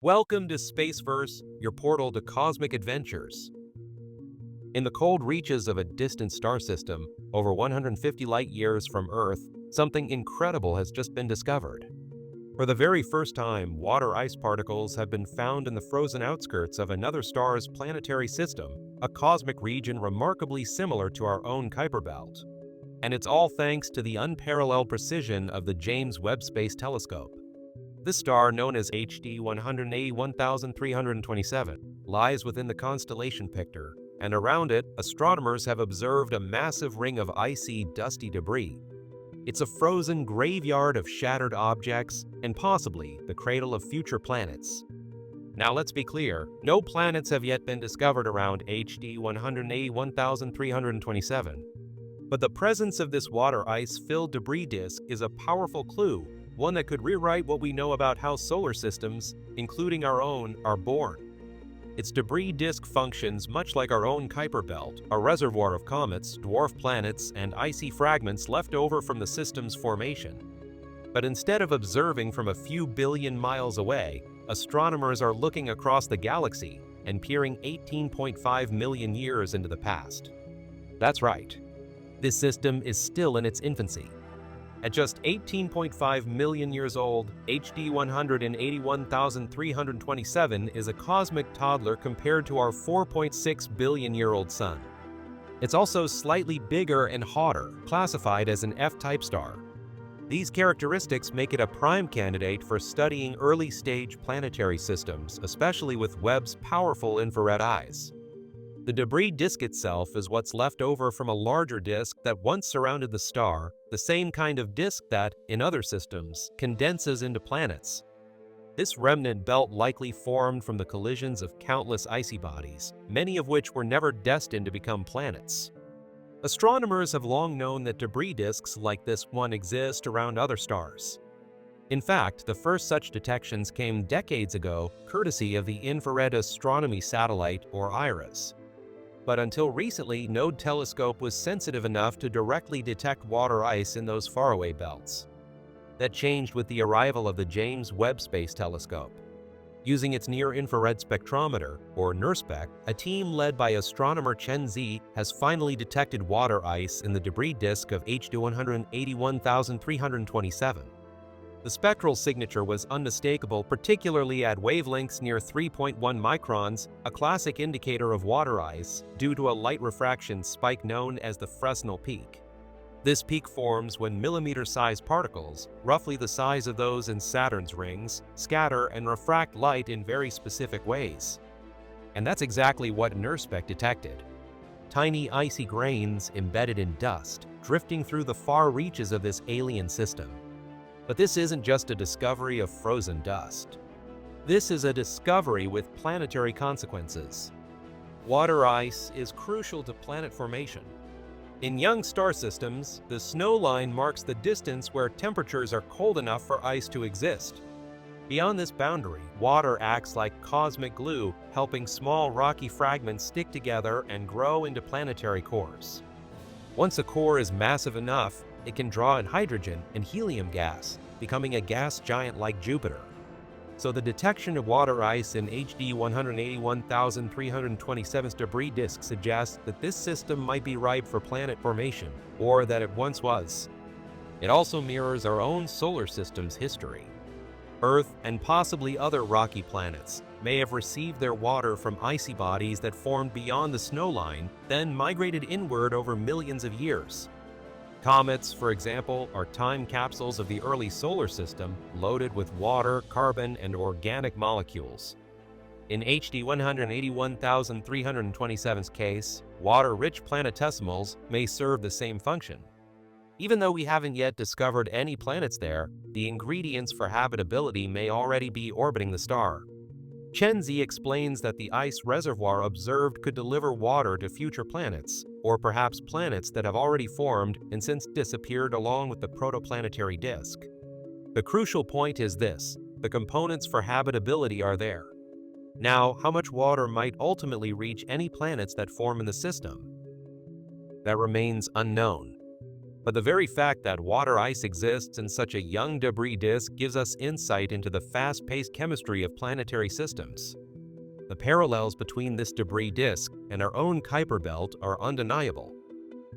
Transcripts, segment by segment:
Welcome to Spaceverse, your portal to cosmic adventures. In the cold reaches of a distant star system, over 150 light-years from Earth, something incredible has just been discovered. For the very first time, water ice particles have been found in the frozen outskirts of another star's planetary system, a cosmic region remarkably similar to our own Kuiper Belt. And it's all thanks to the unparalleled precision of the James Webb Space Telescope. This star, known as HD 181,327, lies within the constellation Pictor, and around it, astronomers have observed a massive ring of icy, dusty debris. It's a frozen graveyard of shattered objects and possibly the cradle of future planets. Now let's be clear, no planets have yet been discovered around HD 181,327. But the presence of this water ice-filled debris disk is a powerful clue, one that could rewrite what we know about how solar systems, including our own, are born. Its debris disk functions much like our own Kuiper Belt, a reservoir of comets, dwarf planets, and icy fragments left over from the system's formation. But instead of observing from a few billion miles away, astronomers are looking across the galaxy and peering 18.5 million years into the past. That's right. This system is still in its infancy. At just 18.5 million years old, HD 181,327 is a cosmic toddler compared to our 4.6 billion-year-old sun. It's also slightly bigger and hotter, classified as an F-type star. These characteristics make it a prime candidate for studying early-stage planetary systems, especially with Webb's powerful infrared eyes. The debris disk itself is what's left over from a larger disk that once surrounded the star, the same kind of disk that, in other systems, condenses into planets. This remnant belt likely formed from the collisions of countless icy bodies, many of which were never destined to become planets. Astronomers have long known that debris disks like this one exist around other stars. In fact, the first such detections came decades ago, courtesy of the Infrared Astronomy Satellite, or IRAS. But until recently, no telescope was sensitive enough to directly detect water ice in those faraway belts. That changed with the arrival of the James Webb Space Telescope. Using its near-infrared spectrometer, or NIRSPEC, a team led by astronomer Chen Zi has finally detected water ice in the debris disk of HD 181,327. The spectral signature was unmistakable, particularly at wavelengths near 3.1 microns, a classic indicator of water ice, due to a light refraction spike known as the Fresnel peak. This peak forms when millimeter-sized particles, roughly the size of those in Saturn's rings, scatter and refract light in very specific ways. And that's exactly what NIRSPEC detected. Tiny icy grains embedded in dust, drifting through the far reaches of this alien system. But this isn't just a discovery of frozen dust. This is a discovery with planetary consequences. Water ice is crucial to planet formation. In young star systems, the snow line marks the distance where temperatures are cold enough for ice to exist. Beyond this boundary, water acts like cosmic glue, helping small rocky fragments stick together and grow into planetary cores. Once a core is massive enough, it can draw in hydrogen and helium gas, becoming a gas giant like Jupiter. So the detection of water ice in HD 181,327's debris disk suggests that this system might be ripe for planet formation, or that it once was. It also mirrors our own solar system's history. Earth, and possibly other rocky planets, may have received their water from icy bodies that formed beyond the snow line, then migrated inward over millions of years. Comets, for example, are time capsules of the early solar system, loaded with water, carbon, and organic molecules. In HD 181,327's case, water-rich planetesimals may serve the same function. Even though we haven't yet discovered any planets there, the ingredients for habitability may already be orbiting the star. Chen Zi explains that the ice reservoir observed could deliver water to future planets, or perhaps planets that have already formed and since disappeared along with the protoplanetary disk. The crucial point is this: the components for habitability are there. Now, how much water might ultimately reach any planets that form in the system? That remains unknown. But the very fact that water ice exists in such a young debris disk gives us insight into the fast-paced chemistry of planetary systems. The parallels between this debris disk and our own Kuiper belt are undeniable.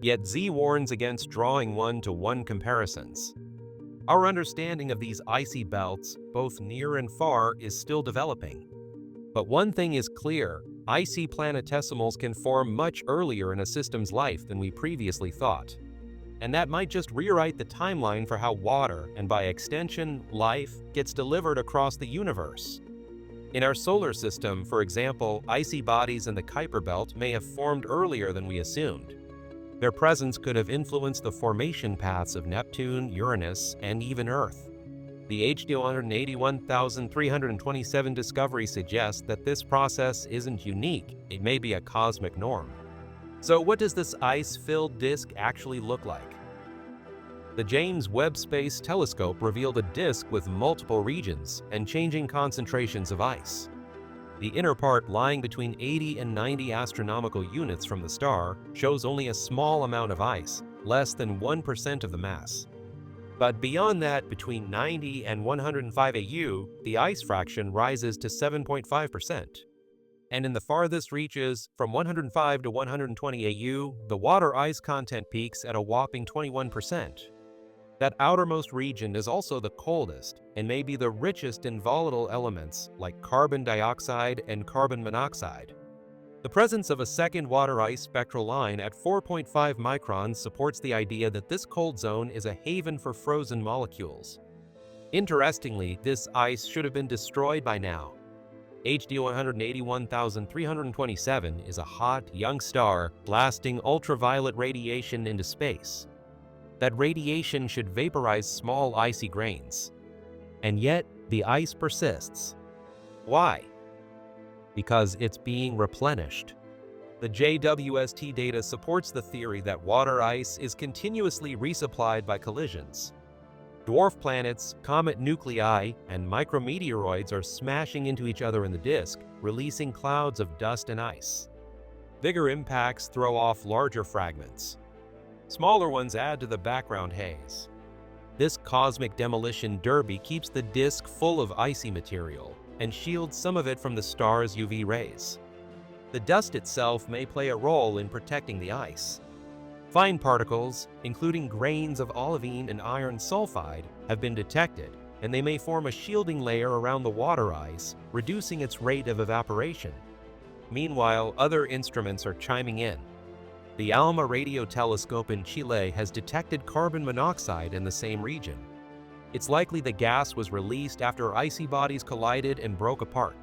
Yet Z warns against drawing one-to-one comparisons. Our understanding of these icy belts, both near and far, is still developing. But one thing is clear: icy planetesimals can form much earlier in a system's life than we previously thought. And that might just rewrite the timeline for how water, and by extension, life, gets delivered across the universe. In our solar system, for example, icy bodies in the Kuiper belt may have formed earlier than we assumed. Their presence could have influenced the formation paths of Neptune, Uranus, and even Earth. The HD 181,327 discovery suggests that this process isn't unique, it may be a cosmic norm. So what does this ice-filled disk actually look like? The James Webb Space Telescope revealed a disk with multiple regions and changing concentrations of ice. The inner part, lying between 80 and 90 astronomical units from the star, shows only a small amount of ice, less than 1% of the mass. But beyond that, between 90 and 105 AU, the ice fraction rises to 7.5%. And in the farthest reaches, from 105 to 120 AU, the water ice content peaks at a whopping 21%. That outermost region is also the coldest and may be the richest in volatile elements like carbon dioxide and carbon monoxide. The presence of a second water ice spectral line at 4.5 microns supports the idea that this cold zone is a haven for frozen molecules. Interestingly, this ice should have been destroyed by now. HD 181,327 is a hot, young star blasting ultraviolet radiation into space. That radiation should vaporize small icy grains. And yet, the ice persists. Why? Because it's being replenished. The JWST data supports the theory that water ice is continuously resupplied by collisions. Dwarf planets, comet nuclei, and micrometeoroids are smashing into each other in the disk, releasing clouds of dust and ice. Bigger impacts throw off larger fragments. Smaller ones add to the background haze. This cosmic demolition derby keeps the disk full of icy material and shields some of it from the star's UV rays. The dust itself may play a role in protecting the ice. Fine particles, including grains of olivine and iron sulfide, have been detected, and they may form a shielding layer around the water ice, reducing its rate of evaporation. Meanwhile, other instruments are chiming in. The ALMA radio telescope in Chile has detected carbon monoxide in the same region. It's likely the gas was released after icy bodies collided and broke apart.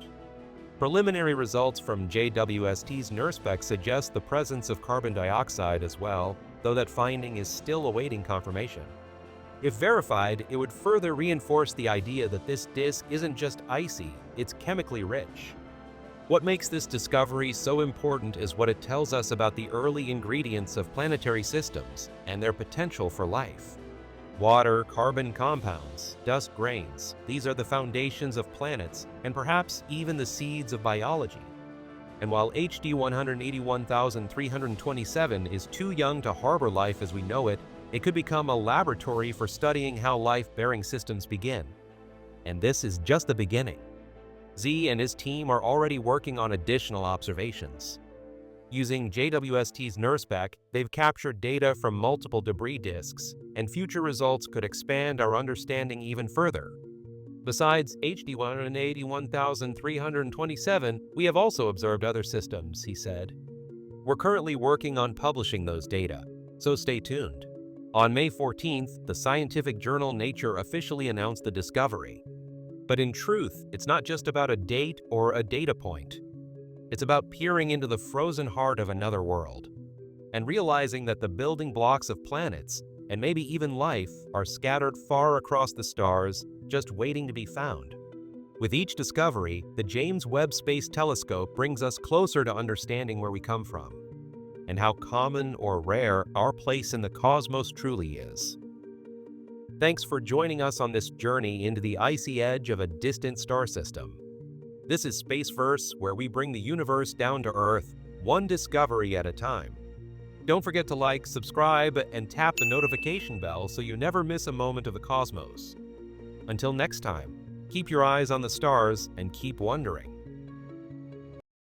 Preliminary results from JWST's NIRSPEC suggest the presence of carbon dioxide as well, though that finding is still awaiting confirmation. If verified, it would further reinforce the idea that this disk isn't just icy, it's chemically rich. What makes this discovery so important is what it tells us about the early ingredients of planetary systems and their potential for life. Water, carbon compounds, dust grains, these are the foundations of planets and perhaps even the seeds of biology. And while HD 181,327 is too young to harbor life as we know it, it could become a laboratory for studying how life-bearing systems begin. And this is just the beginning. Z and his team are already working on additional observations. Using JWST's NIRSPEC, they've captured data from multiple debris disks, and future results could expand our understanding even further. Besides HD 181,327, we have also observed other systems, he said. We're currently working on publishing those data, so stay tuned. On May 14th, the scientific journal Nature officially announced the discovery. But in truth, it's not just about a date or a data point. It's about peering into the frozen heart of another world and realizing that the building blocks of planets, and maybe even life, are scattered far across the stars, just waiting to be found. With each discovery, the James Webb Space Telescope brings us closer to understanding where we come from and how common or rare our place in the cosmos truly is. Thanks for joining us on this journey into the icy edge of a distant star system. This is Spaceverse, where we bring the universe down to Earth, one discovery at a time. Don't forget to like, subscribe, and tap the notification bell so you never miss a moment of the cosmos. Until next time, keep your eyes on the stars and keep wondering.